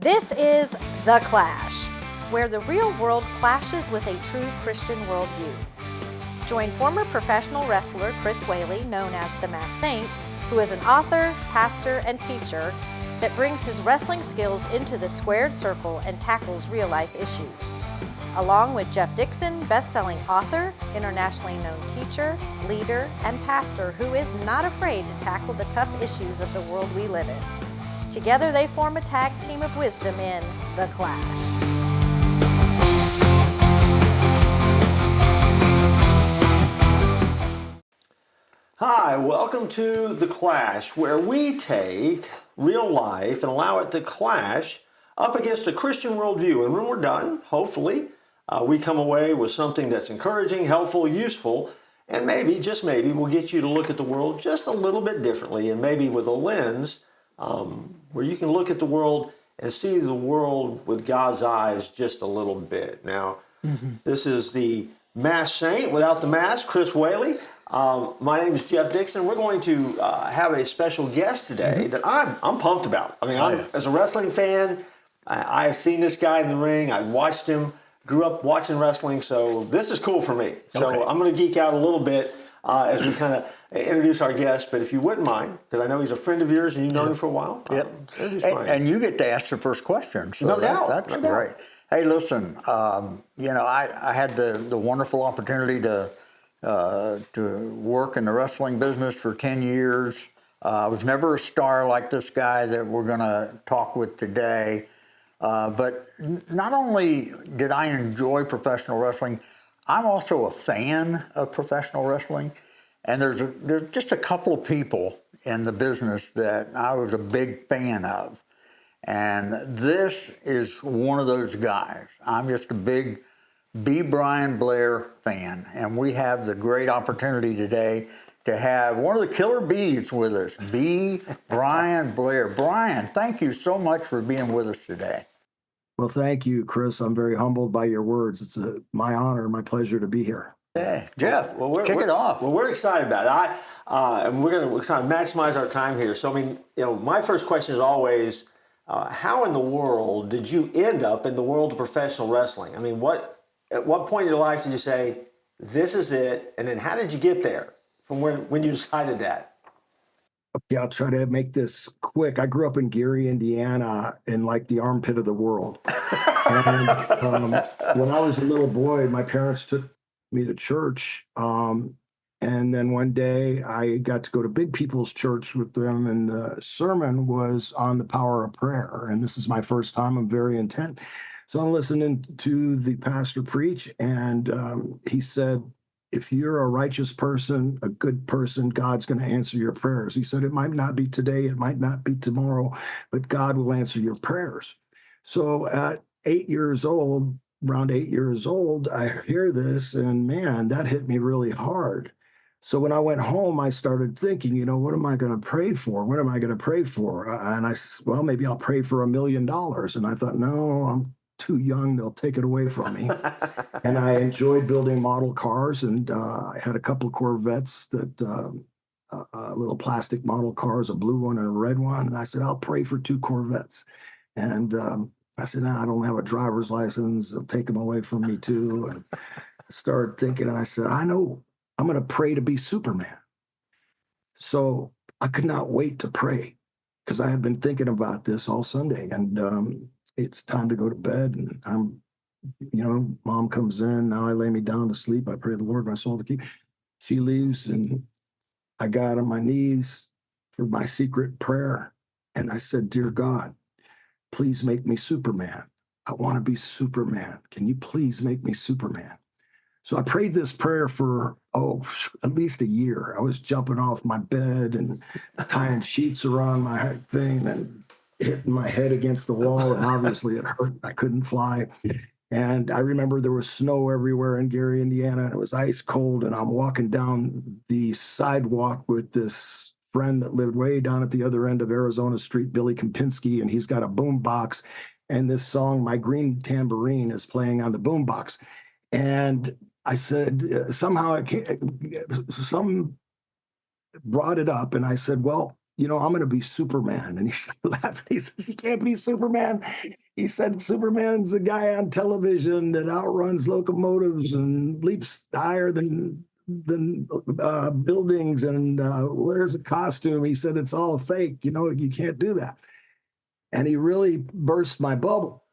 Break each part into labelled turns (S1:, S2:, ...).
S1: This is The Clash, where the real world clashes with a true Christian worldview. Join former professional wrestler Chris Whaley, known as the Masked Saint, who is an author, pastor, and teacher that brings his wrestling skills into the squared circle and tackles real-life issues. Along with Jeff Dixon, best-selling author, internationally known teacher, leader, and pastor who is not afraid to tackle the tough issues of the world we live in. Together they form a tag team of wisdom in The Clash.
S2: Hi, welcome to The Clash, where we take real life and allow it to clash up against a Christian worldview. And when we're done, hopefully, we come away with something that's encouraging, helpful, useful, and maybe, just maybe, we'll get you to look at the world just a little bit differently and maybe with a lens where you can look at the world and see the world with God's eyes just a little bit. Now, This is the Masked Saint without the mask, Chris Whaley. My name is Jeff Dixon. We're going to have a special guest today that I'm pumped about. I mean, as a wrestling fan, I've seen this guy in the ring. I watched him, grew up watching wrestling, so this is cool for me. So I'm going to geek out a little bit as we kind of introduce our guest, but if you wouldn't mind, because I know he's a friend of yours and you've known him for a while.
S3: And you get to ask the first question, so
S2: No doubt.
S3: That's great. Hey, listen, I had the wonderful opportunity to work in the wrestling business for 10 years. I was never a star like this guy that we're going to talk with today, but not only did I enjoy professional wrestling, I'm also a fan of professional wrestling. And there's just a couple of people in the business that I was a big fan of. And this is one of those guys. I'm just a big B. Brian Blair fan. And we have the great opportunity today to have one of the killer bees with us, B. Brian Blair. Brian, thank you so much for being with us today.
S4: Well, thank you, Chris. I'm very humbled by your words. It's my honor, my pleasure to be here.
S3: Hey, Jeff, kick it off.
S2: Well, we're excited about it. And we're trying to maximize our time here. So, I mean, my first question is always, how in the world did you end up in the world of professional wrestling? I mean, at what point in your life did you say, this is it? And then how did you get there from when you decided that?
S4: Okay, I'll try to make this quick. I grew up in Gary, Indiana, in like the armpit of the world. And when I was a little boy, my parents took me to church. And then one day I got to go to big people's church with them, and the sermon was on the power of prayer. And this is my first time. I'm very intent. So I'm listening to the pastor preach, and he said, if you're a righteous person, a good person, God's going to answer your prayers. He said, it might not be today, it might not be tomorrow, but God will answer your prayers. So at 8 years old, around 8 years old, I hear this, and man, that hit me really hard. So when I went home, I started thinking, what am I going to pray for? What am I going to pray for? And I said, well, maybe I'll pray for $1 million. And I thought, no, I'm too young. They'll take it away from me. And I enjoyed building model cars. And I had a couple of Corvettes that little plastic model cars, a blue one and a red one. And I said, I'll pray for 2 Corvettes. And I said, I don't have a driver's license. They'll take them away from me too. And I started thinking, and I said, I know I'm going to pray to be Superman. So I could not wait to pray because I had been thinking about this all Sunday. And it's time to go to bed. And Mom comes in. Now I lay me down to sleep. I pray the Lord my soul to keep. She leaves, and I got on my knees for my secret prayer. And I said, Dear God, please make me Superman. I want to be Superman. Can you please make me Superman? So I prayed this prayer for, at least a year. I was jumping off my bed and tying sheets around my thing and hitting my head against the wall. And obviously it hurt. I couldn't fly. And I remember there was snow everywhere in Gary, Indiana. And it was ice cold. And I'm walking down the sidewalk with this friend that lived way down at the other end of Arizona Street, Billy Kempinski, and he's got a boom box. And this song, My Green Tambourine, is playing on the boom box. And I said, somehow some brought it up, and I said, well, I'm going to be Superman. And he started laughing. He says, you can't be Superman. He said, Superman's a guy on television that outruns locomotives and leaps higher than buildings and wears a costume. He said, it's all fake. You can't do that. And he really burst my bubble.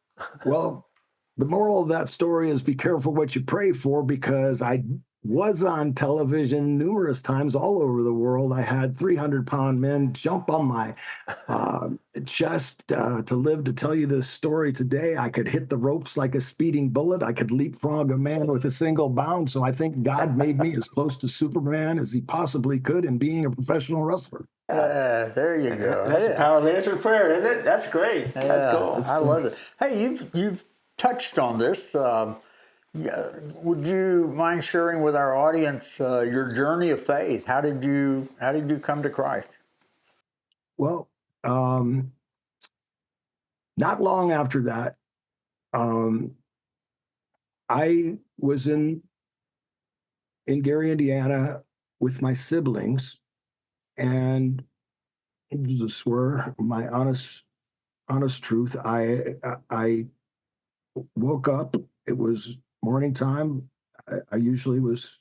S4: Well, the moral of that story is be careful what you pray for, because I was on television numerous times all over the world. I had 300-pound men jump on my chest to live to tell you this story today. I could hit the ropes like a speeding bullet. I could leapfrog a man with a single bound. So I think God made me as close to Superman as he possibly could in being a professional wrestler.
S3: There you go.
S2: That's the power of answered prayer, isn't it? That's great. That's cool.
S3: I love it. Hey, you've touched on this. Would you mind sharing with our audience your journey of faith? How did you come to Christ?
S4: Well, not long after that, I was in Gary, Indiana, with my siblings, and to swear my honest truth, I woke up. It was morning time. I usually was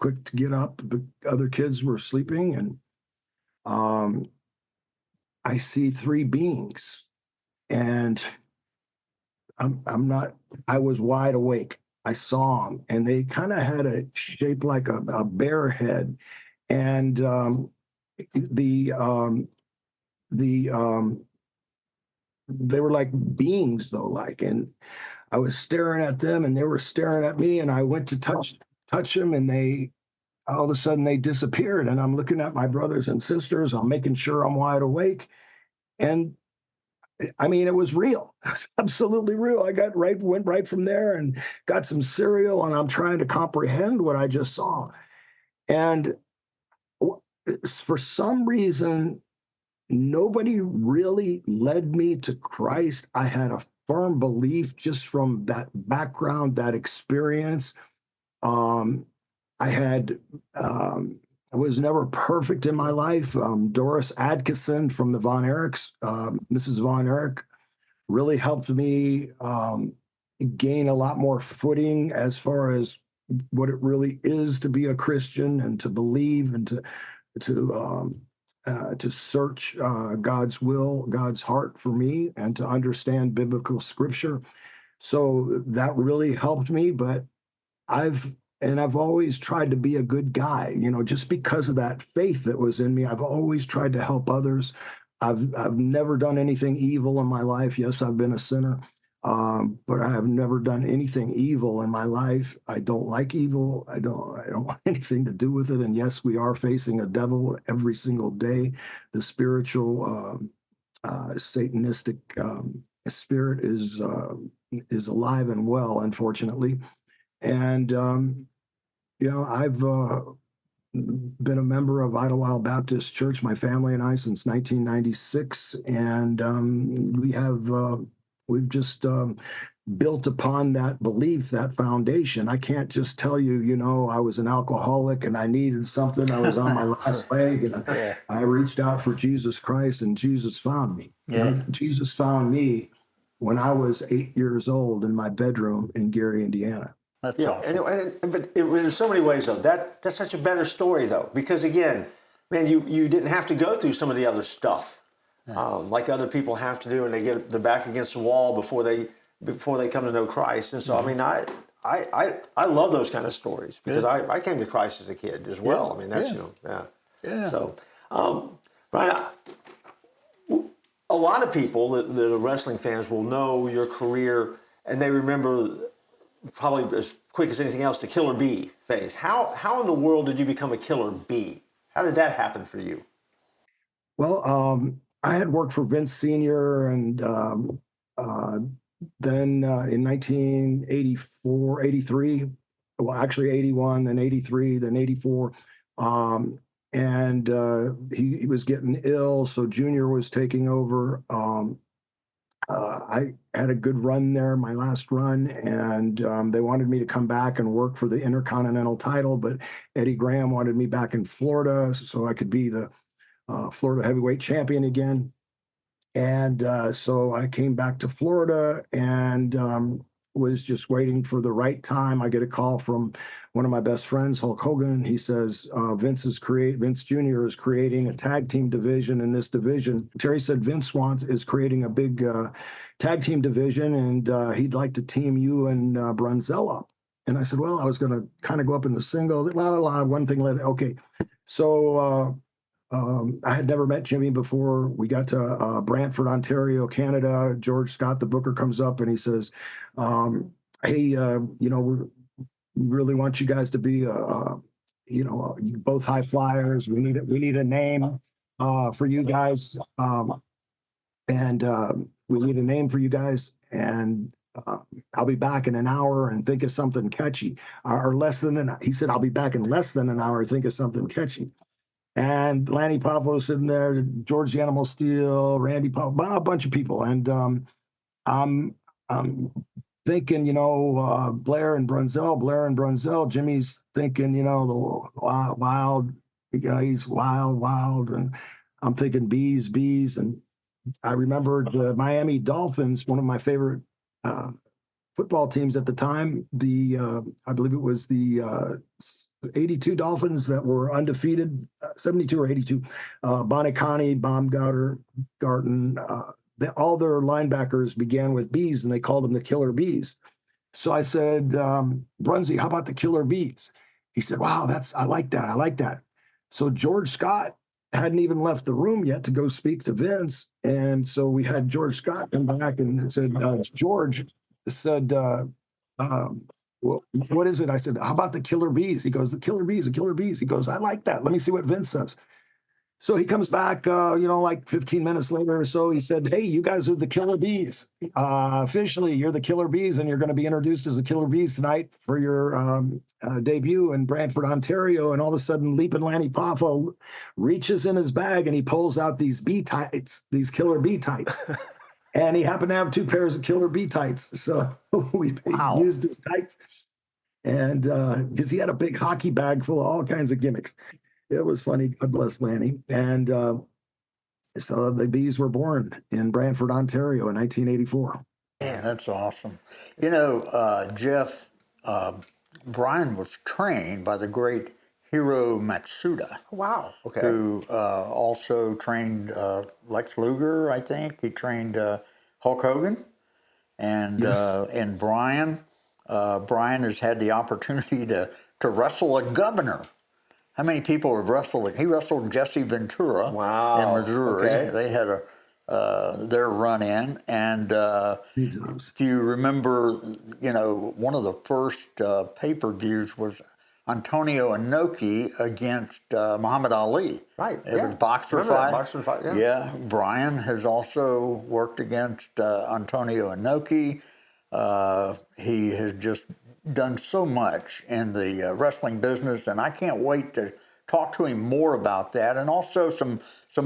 S4: quick to get up. The other kids were sleeping, and I see three beings, and I was wide awake. I saw them, and they kind of had a shape like a bear head, and they were like beings though, and I was staring at them, and they were staring at me, and I went to touch them, and they all of a sudden they disappeared, and I'm looking at my brothers and sisters. I'm making sure I'm wide awake, and I mean, it was real. It was absolutely real. I went right from there and got some cereal, and I'm trying to comprehend what I just saw, and for some reason, nobody really led me to Christ. I had a firm belief just from that background, that experience. I was never perfect in my life. Doris Adkisson from the Von Erichs, Mrs. Von Erich, really helped me gain a lot more footing as far as what it really is to be a Christian and to believe and to search God's will, God's heart for me, and to understand biblical scripture. So that really helped me. But I've always tried to be a good guy, just because of that faith that was in me. I've always tried to help others. I've never done anything evil in my life. Yes, I've been a sinner, but I have never done anything evil in my life. I don't like evil. I don't want anything to do with it. And yes, we are facing a devil every single day. The spiritual, Satanistic spirit is alive and well, unfortunately. And I've been a member of Idlewild Baptist Church, my family and I, since 1996, and we've just built upon that belief, that foundation. I can't just tell you, I was an alcoholic and I needed something. I was on my last leg, and I reached out for Jesus Christ, and Jesus found me.
S3: Yeah.
S4: Jesus found me when I was 8 years old in my bedroom in Gary, Indiana.
S3: That's
S2: awesome. But in so many ways, though, that's such a better story, though, because again, man, you didn't have to go through some of the other stuff like other people have to do, and they get their back against the wall before they come to know Christ. And so, I mean, I love those kind of stories because I came to Christ as a kid as well. I mean, that's So, Brian, a lot of people that are wrestling fans will know your career, and they remember probably as quick as anything else, the Killer Bee phase. How in the world did you become a Killer Bee? How did that happen for you?
S4: Well, I had worked for Vince Sr. and then in 1984, 83, well, actually 81, then 83, then 84, and he was getting ill, so Junior was taking over. I had a good run there, my last run, and they wanted me to come back and work for the Intercontinental title, but Eddie Graham wanted me back in Florida so I could be the Florida heavyweight champion again. And so I came back to Florida and was just waiting for the right time. I get a call from one of my best friends, Hulk Hogan. He says Vince Jr. is creating a tag team division in this division. Terry said Vince is creating a big tag team division, and he'd like to team you and Brunzell up. And I said, well, I was going to kind of go up in the single. One thing led. Okay, so. I had never met Jimmy before. We got to Brantford, Ontario, Canada. George Scott, the booker, comes up and he says, "Hey, we really want you guys to be, both high flyers. We need a name for you guys, and we need a name for you guys. And I'll be back in an hour and think of something catchy, or less than an." He said, "I'll be back in less than an hour. Think of something catchy." And Lanny Poffo was sitting there, George the Animal Steel, Randy Poffo, a bunch of people. And I'm thinking, Blair and Brunzell. Jimmy's thinking, the wild, he's wild. And I'm thinking bees. And I remembered the Miami Dolphins, one of my favorite football teams at the time. I believe it was the 82 Dolphins that were undefeated, 72 or 82. Bonicani, Baumgarten, all their linebackers began with B's, and they called them the Killer Bees. So I said, Brunsey, how about the Killer Bees? He said, wow, I like that. So George Scott hadn't even left the room yet to go speak to Vince. And so we had George Scott come back and said, George said, well, what is it? I said, how about the Killer Bees? He goes, the Killer Bees. He goes, I like that. Let me see what Vince says. So he comes back, like 15 minutes later or so. He said, hey, you guys are the Killer Bees. Officially, you're the Killer Bees, and you're going to be introduced as the Killer Bees tonight for your debut in Brantford, Ontario. And all of a sudden, Leapin' Lanny Poffo reaches in his bag, and he pulls out these bee tights, these Killer Bee tights. And he happened to have 2 pairs of Killer Bee tights. So we used his tights. And because he had a big hockey bag full of all kinds of gimmicks. It was funny. God bless Lanny. And so the Bees were born in Brantford, Ontario in 1984.
S3: Man, that's awesome. Jeff, Brian was trained by the great Hiro Matsuda.
S2: Wow. Okay.
S3: Who also trained Lex Luger, I think. He trained Hulk Hogan. And
S4: Yes.
S3: And Brian has had the opportunity to wrestle a governor. How many people have wrestled? He wrestled Jesse Ventura in Missouri.
S2: Okay.
S3: They had their run-in. And if you remember, one of the first pay-per-views was Antonio Inoki against Muhammad Ali.
S2: Right.
S3: It was boxer fight.
S2: Yeah.
S3: Yeah. Brian has also worked against Antonio Inoki. He has just done so much in the wrestling business, and I can't wait to talk to him more about that, and also some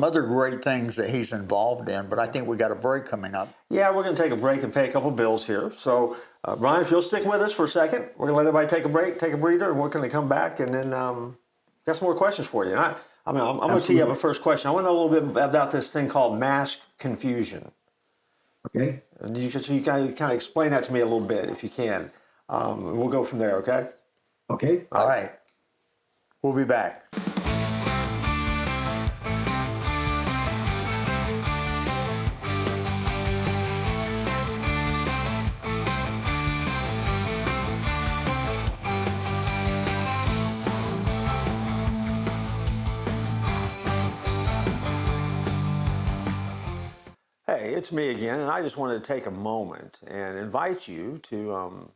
S3: other great things that he's involved in. But I think we got a break coming up.
S2: Yeah, we're going to take a break and pay a couple bills here. So, Brian, if you'll stick with us for a second, we're going to let everybody take a break, take a breather, and we're going to come back and then got some more questions for you. And I'm going to tee up a first question. I want to know a little bit about this thing called mask confusion.
S4: Okay.
S2: And you kind of explain that to me a little bit, if you can. And we'll go from there, okay?
S4: Okay.
S3: All right. We'll be back.
S2: Hey, it's me again, and I just wanted to take a moment and invite you to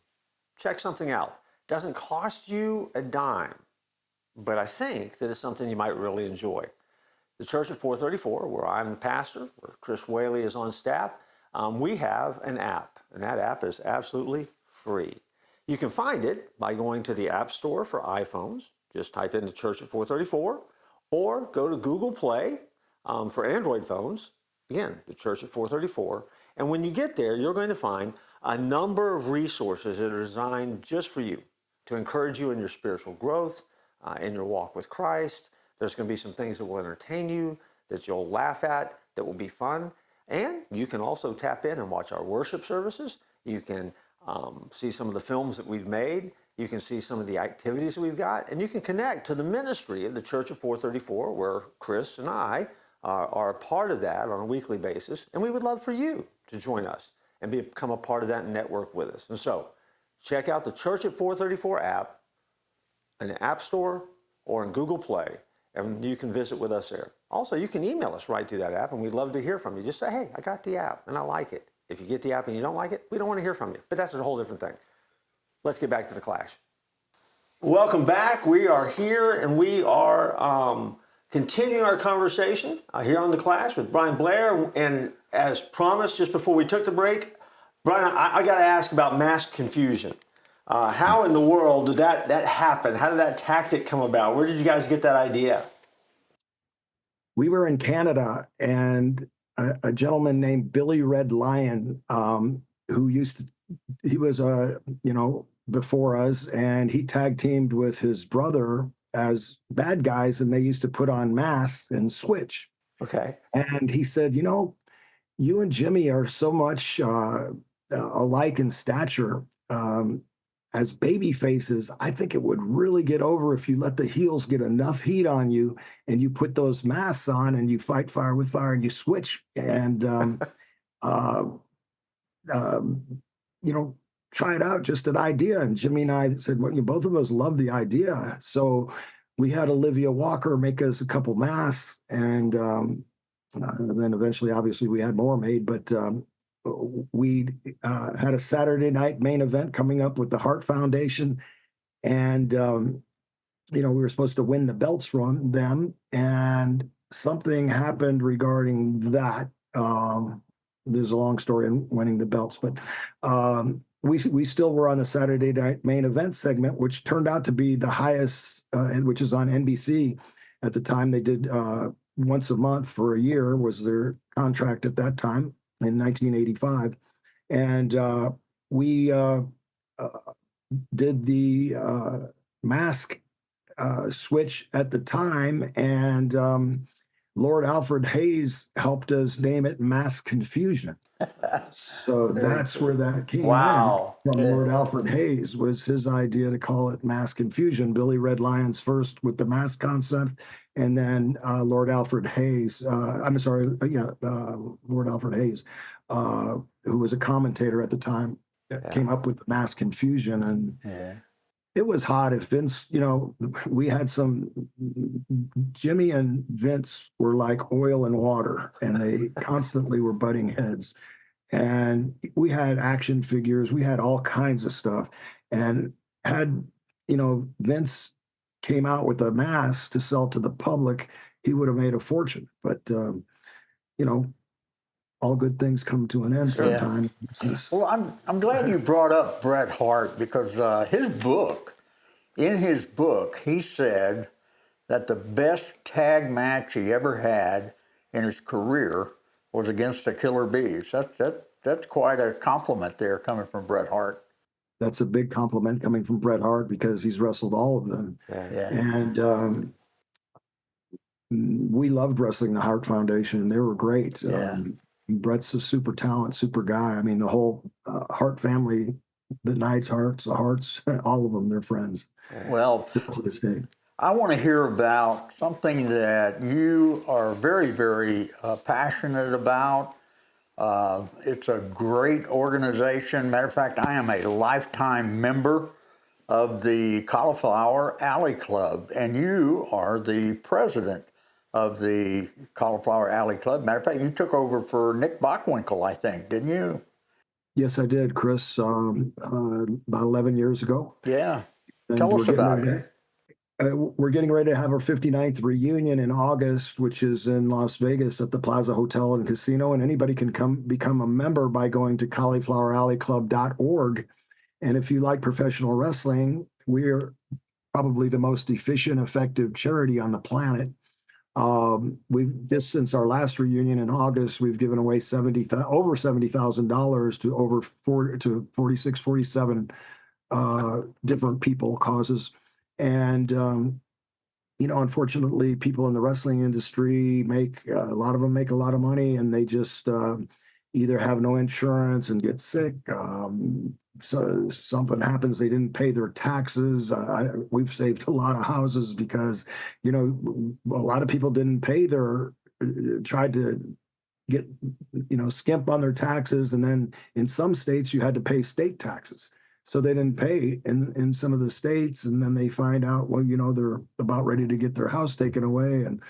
S2: check something out. It doesn't cost you a dime, but I think that it's something you might really enjoy. The Church at 434, where I'm the pastor, where Chris Whaley is on staff, we have an app, and that app is absolutely free. You can find it by going to the App Store for iPhones. Just type in the Church at 434, or go to Google Play for Android phones. Again, the Church at 434. And when you get there, you're going to find a number of resources that are designed just for you to encourage you in your spiritual growth, in your walk with Christ. There's going to be some things that will entertain you. that you'll laugh at, that will be fun. And you can also tap in and watch our worship services. You can see some of the films that we've made. You can see some of the activities that we've got. And you can connect to the ministry of the Church of 434, where Chris and I are a part of that on a weekly basis. And we would love for you to join us and become a part of that network with us. And so check out the Church at 434 app in the App Store or in Google Play, and you can visit with us there. Also, you can email us right through that app, and we'd love to hear from you. Just say, hey, I got the app, and I like it. If you get the app and you don't like it, we don't want to hear from you, but that's a whole different thing. Let's get back to the Clash. Welcome back. We are here, and we are continuing our conversation here on the Clash with Brian Blair. And as promised, just before we took the break, Brian, I got to ask about mass confusion. How in the world did that happen? How did that tactic come about? Where did you guys get that idea?
S4: We were in Canada, and a gentleman named Billy Red Lion, he was before us, and he tag teamed with his brother as bad guys, and they used to put on masks and switch.
S2: Okay.
S4: And he said, you and Jimmy are so much alike in stature. As baby faces, I think it would really get over if you let the heels get enough heat on you and you put those masks on and you fight fire with fire and you switch and, try it out, just an idea. And Jimmy and I said, well, both of us love the idea. So we had Olivia Walker make us a couple masks, and then eventually, obviously, we had more made, but we had a Saturday night main event coming up with the Heart Foundation, and we were supposed to win the belts from them, and something happened regarding that. There's a long story in winning the belts, but we still were on the Saturday night main event segment, which turned out to be the highest, which is on NBC at the time. They did once a month for a year was their contract at that time in 1985. And we did the mask switch at the time, and Lord Alfred Hayes helped us name it Mass Confusion. So that's where that came
S2: Wow.
S4: from. Lord Alfred Hayes was his idea to call it Mass Confusion. Billy Red Lions first with the mask concept, and then Lord Alfred Hayes, Lord Alfred Hayes, who was a commentator at the time, came up with the Mass Confusion. And it was hot. If Vince, we had Jimmy and Vince were like oil and water, and they constantly were butting heads. And we had action figures, we had all kinds of stuff. And had, Vince came out with a mask to sell to the public, he would have made a fortune. But, all good things come to an end sometime.
S3: Yeah. Well, I'm glad you brought up Bret Hart, because in his book, he said that the best tag match he ever had in his career was against the Killer Bees. That's quite a compliment there coming from Bret Hart.
S4: That's a big compliment coming from Bret Hart, because he's wrestled all of them.
S3: Yeah.
S4: And we loved wrestling the Hart Foundation. They were great.
S3: Yeah.
S4: Bret's a super talent, super guy. I mean, the whole Hart family, the Knights, Harts, the Harts, all of them, they're friends.
S3: Well,
S4: still to this day.
S3: I want to hear about something that you are very, very passionate about. It's a great organization. Matter of fact, I am a lifetime member of the Cauliflower Alley Club, and you are the president of the Cauliflower Alley Club. Matter of fact, you took over for Nick Bockwinkel, I think, didn't you?
S4: Yes, I did, Chris, about 11 years ago.
S3: Yeah.
S4: And
S3: tell us about it.
S4: We're getting ready to have our 59th reunion in August, which is in Las Vegas at the Plaza Hotel and Casino. And anybody can become a member by going to caulifloweralleyclub.org. And if you like professional wrestling, we're probably the most efficient, effective charity on the planet. We've just since our last reunion in August, we've given away over $70,000 to over 47 different people, causes. And unfortunately, people in the wrestling industry a lot of them make a lot of money, and they just either have no insurance and get sick. So something happens, they didn't pay their taxes. We've saved a lot of houses because, a lot of people didn't pay tried to get, skimp on their taxes. And then in some states, you had to pay state taxes. So they didn't pay in some of the states. And then they find out, well, they're about ready to get their house taken away. And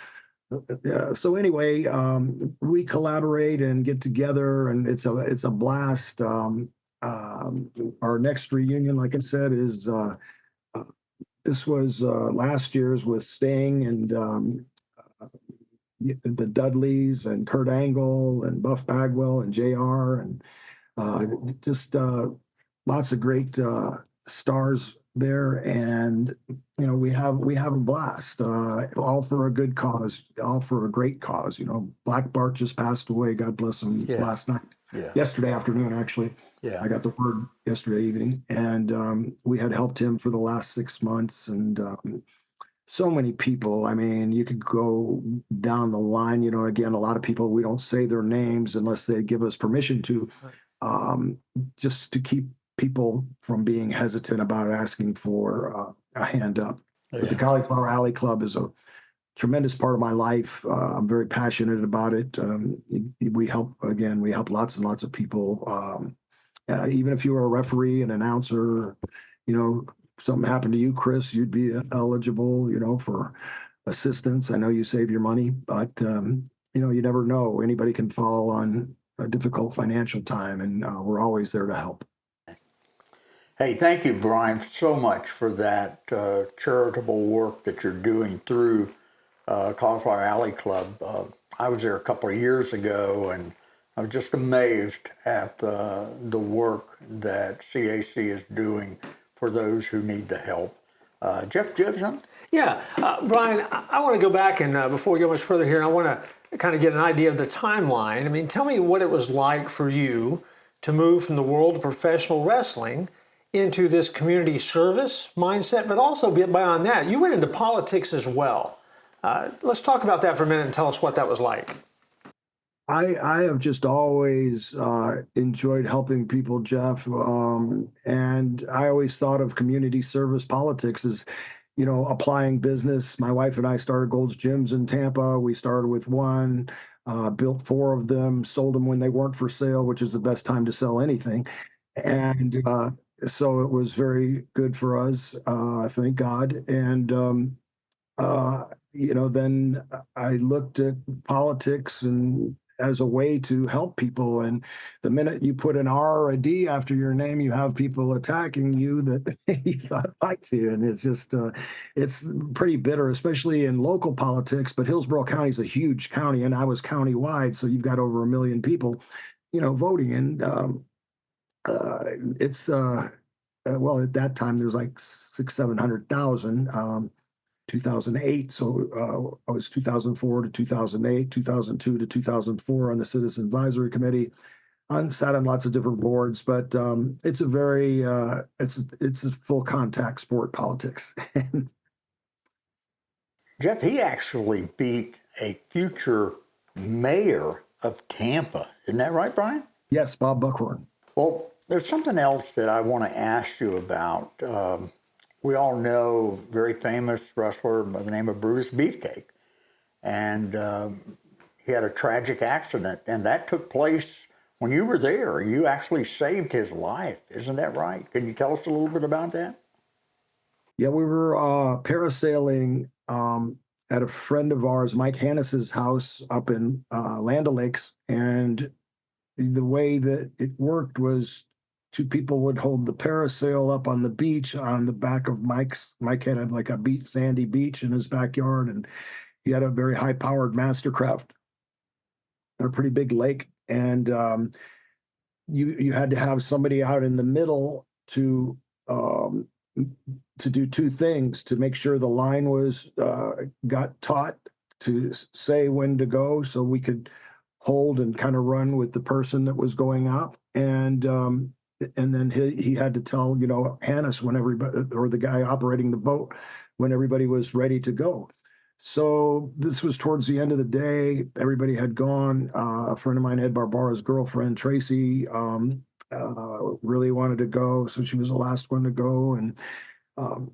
S4: so anyway, we collaborate and get together, and it's a blast. Our next reunion, like I said, is this was last year's with Sting and the Dudleys and Kurt Angle and Buff Bagwell and JR and just lots of great stars there, and we have a blast, all for a good cause, all for a great cause. Black Bart just passed away, God bless him, last night, yesterday afternoon actually. I got the word yesterday evening, and we had helped him for the last 6 months, and so many people. I mean, you could go down the line. Again, a lot of people, we don't say their names unless they give us permission to, just to keep people from being hesitant about asking for a hand up. But the Cauliflower Alley Club is a tremendous part of my life. I'm very passionate about it. We help lots and lots of people. Even if you were a referee, an announcer, something happened to you, Chris, you'd be eligible, for assistance. I know you save your money, but you never know. Anybody can fall on a difficult financial time, and we're always there to help.
S3: Hey, thank you, Brian, so much for that charitable work that you're doing through Cauliflower Alley Club. I was there a couple of years ago, and I was just amazed at the work that CAC is doing for those who need the help. Jeff, do you have something?
S5: Yeah, Brian, I want to go back and before we go much further here, I want to kind of get an idea of the timeline. I mean, tell me what it was like for you to move from the world of professional wrestling into this community service mindset, but also beyond that, you went into politics as well. Let's talk about that for a minute and tell us what that was like.
S4: I have just always enjoyed helping people, Jeff, and I always thought of community service politics as, applying business. My wife and I started Gold's Gyms in Tampa. We started with one, built 4 of them, sold them when they weren't for sale, which is the best time to sell anything. And so it was very good for us, thank God. And, then I looked at politics and as a way to help people. And the minute you put an R or a D after your name, you have people attacking you that you thought liked you. And it's just, it's pretty bitter, especially in local politics. But Hillsborough County is a huge county, and I was county-wide. So you've got over 1 million people, voting. And it's, well, at that time, there's like 700,000. 2008, so I was 2004 to 2008, 2002 to 2004 on the Citizen Advisory Committee. I sat on lots of different boards, but it's a very it's a full contact sport, politics.
S3: Jeff, he actually beat a future mayor of Tampa. Isn't that right, Brian?
S4: Yes, Bob Buckhorn.
S3: Well, there's something else that I want to ask you about. We all know a very famous wrestler by the name of Brutus Beefcake. And he had a tragic accident, and that took place when you were there. You actually saved his life. Isn't that right? Can you tell us a little bit about that?
S4: Yeah, we were parasailing at a friend of ours, Mike Hannis's house up in Land O'Lakes. And the way that it worked was 2 people would hold the parasail up on the beach on the back of Mike's. Mike had like a sandy beach in his backyard, and he had a very high-powered Mastercraft, a pretty big lake. And you had to have somebody out in the middle to do 2 things: to make sure the line was got taut, to say when to go, so we could hold and kind of run with the person that was going up, and then he had to tell, Hannes when everybody, or the guy operating the boat, when everybody was ready to go. So this was towards the end of the day. Everybody had gone. A friend of mine, Ed Barbara's girlfriend, Tracy, really wanted to go. So she was the last one to go. And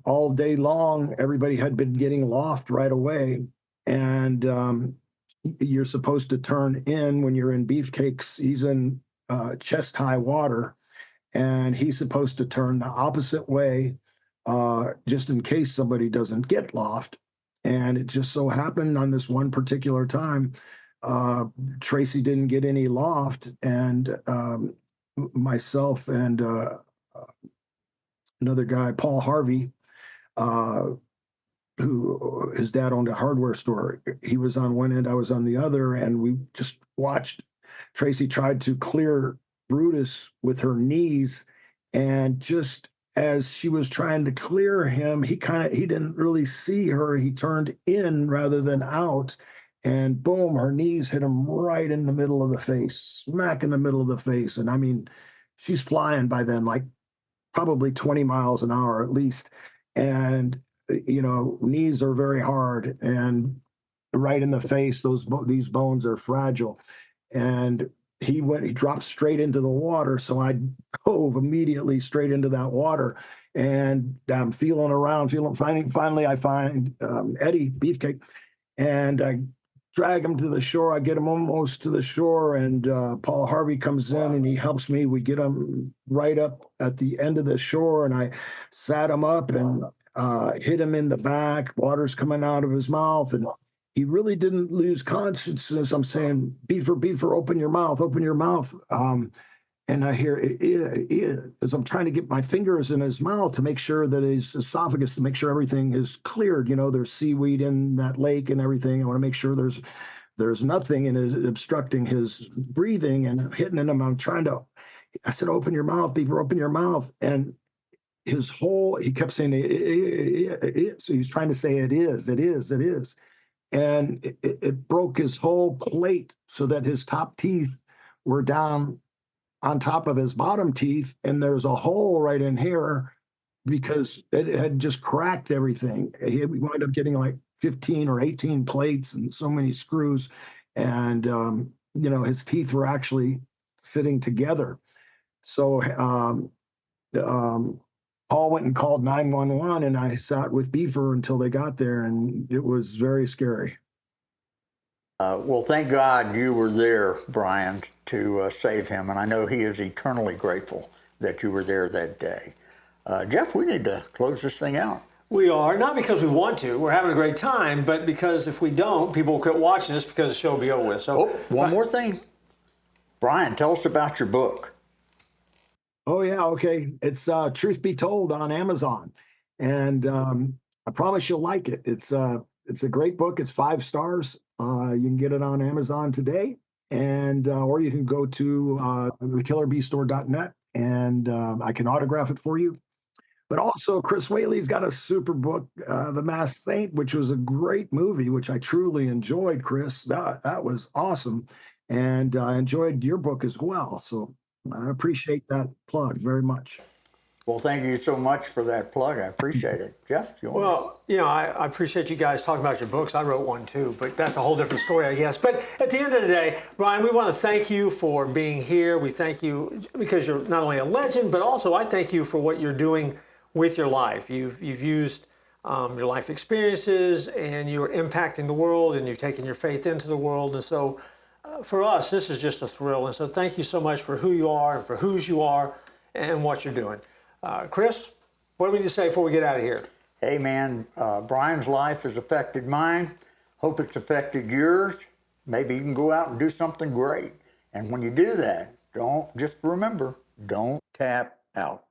S4: all day long, everybody had been getting loft right away. And you're supposed to turn in when you're in Beefcake's. He's in chest high water, and he's supposed to turn the opposite way just in case somebody doesn't get loft. And it just so happened on this one particular time, Tracy didn't get any loft, and myself and another guy, Paul Harvey, who his dad owned a hardware store. He was on one end, I was on the other, and we just watched Tracy tried to clear Brutus with her knees, and just as she was trying to clear him, he didn't really see her. He turned in rather than out, and boom, her knees hit him right in the middle of the face, smack in the middle of the face. And I mean, she's flying by then, like probably 20 miles an hour at least. And, knees are very hard, and right in the face, these bones are fragile. And he dropped straight into the water. So I dove immediately straight into that water, and I'm feeling around, finally I find Eddie Beefcake, and I drag him to the shore. I get him almost to the shore, and Paul Harvey comes in and he helps me. We get him right up at the end of the shore, and I sat him up and hit him in the back. Water's coming out of his mouth, and he really didn't lose consciousness. I'm saying, Beaver, open your mouth, open your mouth. And I hear, as I'm trying to get my fingers in his mouth to make sure that his esophagus, to make sure everything is cleared. There's seaweed in that lake and everything. I want to make sure there's nothing obstructing his breathing, and hitting him. I said, open your mouth, Beaver, open your mouth. And he kept saying, so he's trying to say, it is. And it broke his whole plate so that his top teeth were down on top of his bottom teeth, and there's a hole right in here because it had just cracked everything. We wound up getting like 15 or 18 plates and so many screws, and his teeth were actually sitting together. So Paul went and called 911, and I sat with Beaver until they got there, and it was very scary.
S3: Well, thank God you were there, Brian, to save him, and I know he is eternally grateful that you were there that day. Jeff, we need to close this thing out.
S5: We are, not because we want to, we're having a great time, but because if we don't, people will quit watching us because the show will be over with. So,
S3: one more thing. Brian, tell us about your book.
S4: Oh, yeah, okay. It's Truth Be Told on Amazon, and I promise you'll like it. It's a great book. It's 5 stars. You can get it on Amazon today, and or you can go to thekillerbstore.net, and I can autograph it for you. But also, Chris Whaley's got a super book, The Masked Saint, which was a great movie, which I truly enjoyed, Chris. That was awesome, and I enjoyed your book as well. So I appreciate that plug very much.
S3: Well, thank you so much for that plug. I appreciate it. Jeff,
S5: I appreciate you guys talking about your books. I wrote one too, but that's a whole different story, I guess. But at the end of the day, Brian, we want to thank you for being here. We thank you because you're not only a legend, but also I thank you for what you're doing with your life. You've used your life experiences, and you're impacting the world, and you've taken your faith into the world. And so for us, this is just a thrill. And so thank you so much for who you are and for whose you are and what you're doing. Chris, what do we need to say before we get out of here?
S3: Hey, man, Brian's life has affected mine. Hope it's affected yours. Maybe you can go out and do something great. And when you do that, just remember, don't tap out.